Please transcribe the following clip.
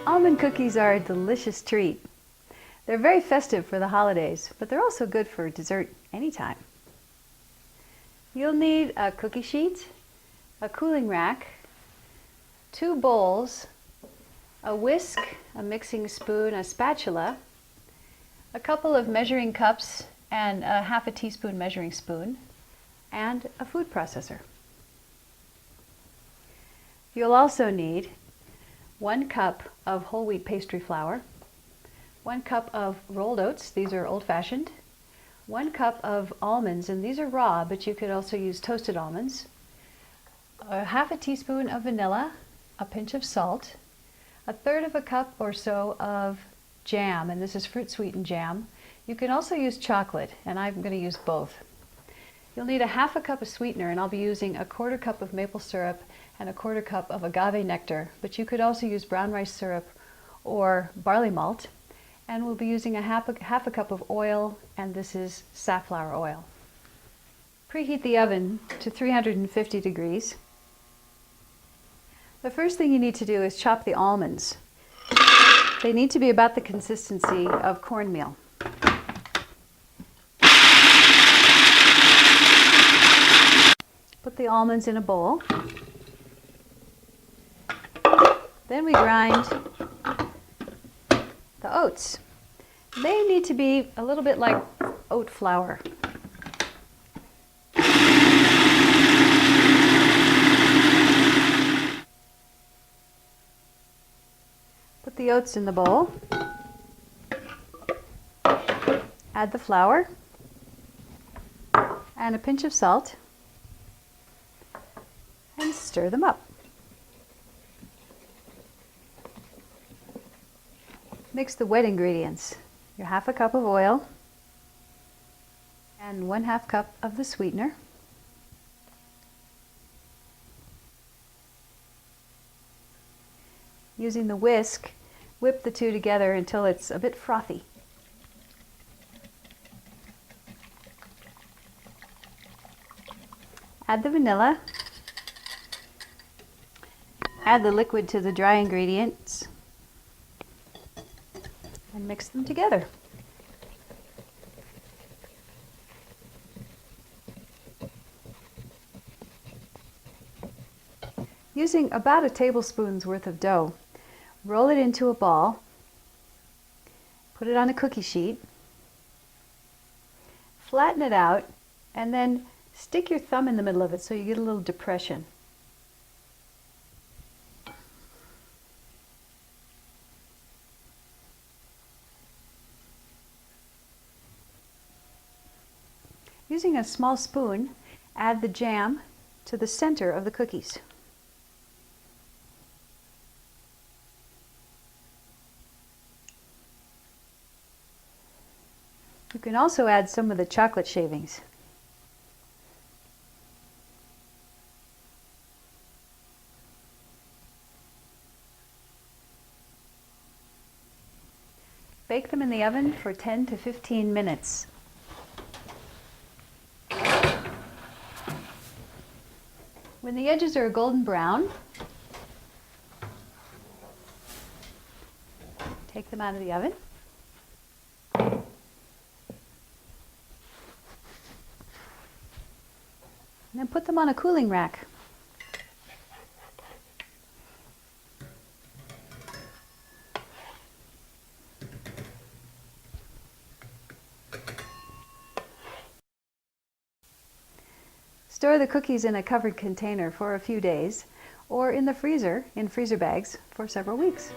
Almond cookies are a delicious treat. They're very festive for the holidays, but they're also good for dessert anytime. You'll need a cookie sheet, a cooling rack, 2 bowls, a whisk, a mixing spoon, a spatula, a couple of measuring cups and a half a teaspoon measuring spoon, and a food processor. You'll also need 1 cup of whole wheat pastry flour, 1 cup of rolled oats, these are old-fashioned, 1 cup of almonds, and these are raw, but you could also use toasted almonds, a half a teaspoon of vanilla, a pinch of salt, 1/3 of a cup or so of jam, and this is fruit sweetened jam. You can also use chocolate, and I'm going to use both. You'll need a half a cup of sweetener, and I'll be using a 1/4 cup of maple syrup and a 1/4 cup of agave nectar, but you could also use brown rice syrup or barley malt. And we'll be using a half a cup of oil, and this is safflower oil. Preheat the oven to 350 degrees. The first thing you need to do is chop the almonds. They need to be about the consistency of cornmeal. Put the almonds in a bowl. Then we grind the oats. They need to be a little bit like oat flour. Put the oats in the bowl. Add the flour and a pinch of salt and stir them up. Mix the wet ingredients, your half a cup of oil and 1/2 cup of the sweetener. Using the whisk, whip the two together until it's a bit frothy. Add the vanilla. Add the liquid to the dry ingredients and mix them together. Using about a tablespoon's worth of dough, roll it into a ball, put it on a cookie sheet, flatten it out, and then stick your thumb in the middle of it so you get a little depression. Using a small spoon, add the jam to the center of the cookies. You can also add some of the chocolate shavings. Bake them in the oven for 10 to 15 minutes. When the edges are a golden brown, take them out of the oven. And then put them on a cooling rack. Store the cookies in a covered container for a few days, or in the freezer, in freezer bags, for several weeks.